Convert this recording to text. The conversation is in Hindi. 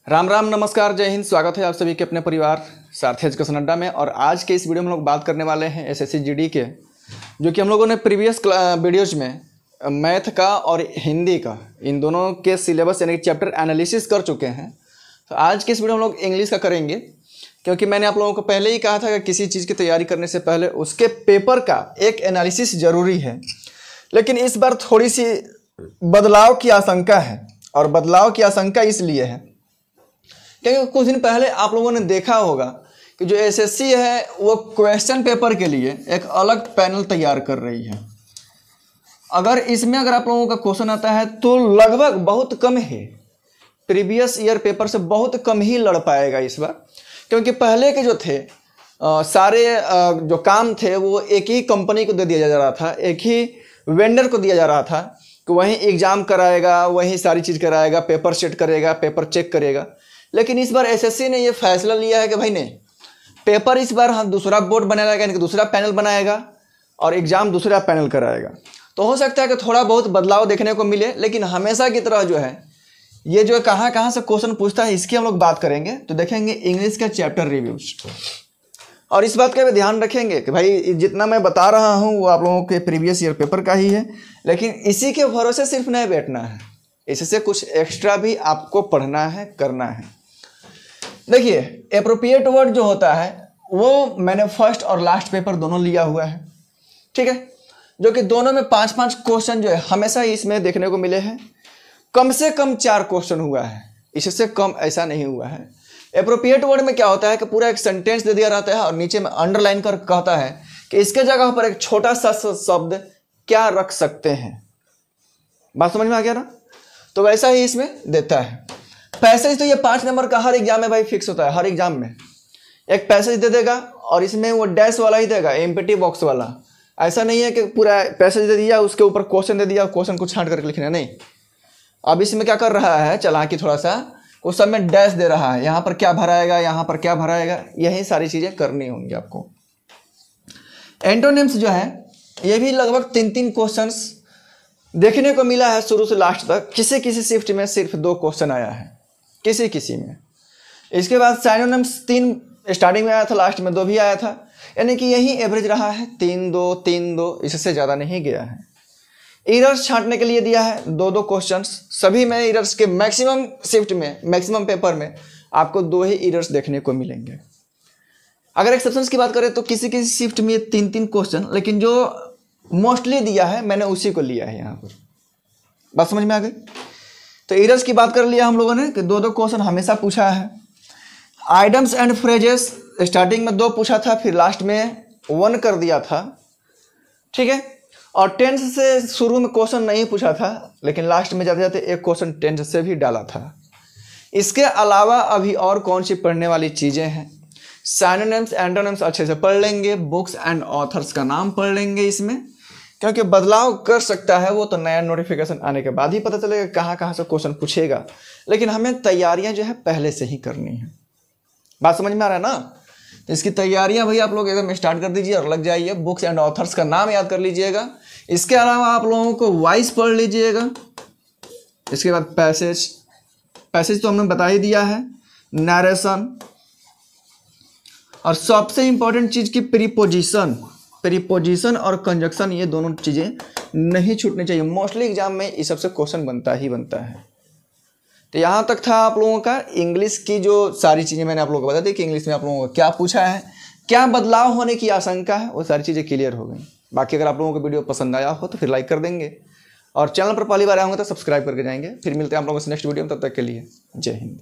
राम राम नमस्कार जय हिंद। स्वागत है आप सभी के अपने परिवार सारथी एजुकेशन अड्डा में। और आज के इस वीडियो में हम लोग बात करने वाले हैं एसएससी जीडी के, जो कि हम लोगों ने प्रीवियस वीडियोज में मैथ का और हिंदी का इन दोनों के सिलेबस यानी चैप्टर एनालिसिस कर चुके हैं। तो आज के इस वीडियो में हम लोग इंग्लिश का करेंगे, क्योंकि मैंने आप लोगों को पहले ही कहा था कि किसी चीज़ की तैयारी करने से पहले उसके पेपर का एक एनालिसिस ज़रूरी है। लेकिन इस बार थोड़ी सी बदलाव की आशंका है, और बदलाव की आशंका इसलिए है क्योंकि कुछ दिन पहले आप लोगों ने देखा होगा कि जो एसएससी है वो क्वेश्चन पेपर के लिए एक अलग पैनल तैयार कर रही है। अगर आप लोगों का क्वेश्चन आता है तो लगभग बहुत कम है, प्रीवियस ईयर पेपर से बहुत कम ही लड़ पाएगा इस बार। क्योंकि पहले के जो थे सारे जो काम थे वो एक ही कंपनी को दे दिया जा रहा था, एक ही वेंडर को दिया जा रहा था कि वही एग्ज़ाम कराएगा, वही सारी चीज़ कराएगा, पेपर सेट करेगा, पेपर चेक करेगा। लेकिन इस बार एसएससी ने ये फैसला लिया है कि भाई नहीं, पेपर इस बार हम दूसरा बोर्ड बनाएगा, यानी कि दूसरा पैनल बनाएगा और एग्ज़ाम दूसरा पैनल कराएगा। तो हो सकता है कि थोड़ा बहुत बदलाव देखने को मिले, लेकिन हमेशा की तरह जो है ये जो कहाँ से क्वेश्चन पूछता है इसकी हम लोग बात करेंगे। तो देखेंगे इंग्लिश का चैप्टर रिव्यूज, और इस बात का भी ध्यान रखेंगे कि भाई जितना मैं बता रहा हूँ वो आप लोगों के प्रीवियस ईयर पेपर का ही है, लेकिन इसी के भरोसे सिर्फ नहीं बैठना है, इससे कुछ एक्स्ट्रा भी आपको पढ़ना है, करना है। देखिए एप्रोप्रिएट वर्ड जो होता है वो मैंने फर्स्ट और लास्ट पेपर दोनों लिया हुआ है, ठीक है, जो कि दोनों में 5-5 क्वेश्चन जो है हमेशा ही इसमें देखने को मिले हैं। कम से कम 4 क्वेश्चन हुआ है, इससे कम ऐसा नहीं हुआ है। एप्रोप्रिएट वर्ड में क्या होता है कि पूरा एक सेंटेंस दे दिया रहता है और नीचे में अंडरलाइन कर कहता है कि इसके जगह पर एक छोटा सा शब्द क्या रख सकते हैं। बात समझ में आ गया ना? तो वैसा ही इसमें देता है। पैसेज तो ये 5 नंबर का हर एग्जाम में भाई फिक्स होता है। हर एग्जाम में एक पैसेज दे देगा और इसमें वो डैश वाला ही देगा, एम्प्टी बॉक्स वाला। ऐसा नहीं है कि पूरा पैसेज दे दिया उसके ऊपर क्वेश्चन दे दिया, क्वेश्चन को छांट करके लिखना, नहीं। अब इसमें क्या कर रहा है, चालाकी थोड़ा सा, उस सब में डैश दे रहा है, यहाँ पर क्या भराएगा, यहाँ पर क्या भराएगा, यही सारी चीज़ें करनी होंगी आपको। एंटोनिम्स जो है ये भी लगभग 3-3 क्वेश्चंस देखने को मिला है शुरू से लास्ट तक। किसी किसी शिफ्ट में सिर्फ 2 क्वेश्चन आया है, किसी किसी में। इसके बाद साइनोनिम्स 3 स्टार्टिंग में आया था, लास्ट में 2 भी आया था, यानी कि यही एवरेज रहा है 3-2 3-2, इससे ज़्यादा नहीं गया है। एरर्स छांटने के लिए दिया है 2-2 क्वेश्चंस। सभी में एरर्स के मैक्सिमम शिफ्ट में, मैक्सिमम पेपर में आपको 2 ही एरर्स देखने को मिलेंगे। अगर एक्सेप्शंस की बात करें तो किसी किसी शिफ्ट में 3-3 क्वेश्चन, लेकिन जो मोस्टली दिया है मैंने उसी को लिया है यहाँ पर। बात समझ में आ गई? तो एरर्स की बात कर लिया हम लोगों ने कि 2-2 क्वेश्चन हमेशा पूछा है। आइडम्स एंड फ्रेजेस स्टार्टिंग में 2 पूछा था, फिर लास्ट में 1 कर दिया था, ठीक है। और टेंस से शुरू में क्वेश्चन नहीं पूछा था, लेकिन लास्ट में जाते जाते एक क्वेश्चन टेंस से भी डाला था। इसके अलावा अभी और कौन सी पढ़ने वाली चीज़ें हैं? साइनोनिम्स एंटोनिम्स अच्छे से पढ़ लेंगे, बुक्स एंड ऑथर्स का नाम पढ़ लेंगे इसमें, क्योंकि बदलाव कर सकता है वो तो नया नोटिफिकेशन आने के बाद ही पता चलेगा कहाँ से क्वेश्चन पूछेगा। लेकिन हमें तैयारियां जो है पहले से ही करनी है। बात समझ में आ रहा है ना? तो इसकी तैयारियां भाई आप लोग एकदम स्टार्ट कर दीजिए और लग जाइए। बुक्स एंड ऑथर्स का नाम याद कर लीजिएगा। इसके अलावा आप लोगों को वॉइस पढ़ लीजिएगा। इसके बाद पैसेज तो हमने बता ही दिया है, नरेशन, और सबसे इंपॉर्टेंट चीज़ की प्रीपोजिशन और कंजक्शन, ये दोनों चीज़ें नहीं छूटनी चाहिए। मोस्टली एग्जाम में इस सबसे क्वेश्चन बनता ही बनता है। तो यहाँ तक था आप लोगों का इंग्लिश की जो सारी चीज़ें मैंने आप लोगों को बता दी कि इंग्लिश में आप लोगों को क्या पूछा है, क्या बदलाव होने की आशंका है, वो सारी चीज़ें क्लियर हो गई। बाकी अगर आप लोगों को वीडियो पसंद आया हो तो फिर लाइक कर देंगे, और चैनल पर पहली बार आए होंगे तो सब्सक्राइब करके जाएंगे। फिर मिलते हैं आप लोगों से नेक्स्ट वीडियो में, तब तक के लिए जय हिंद।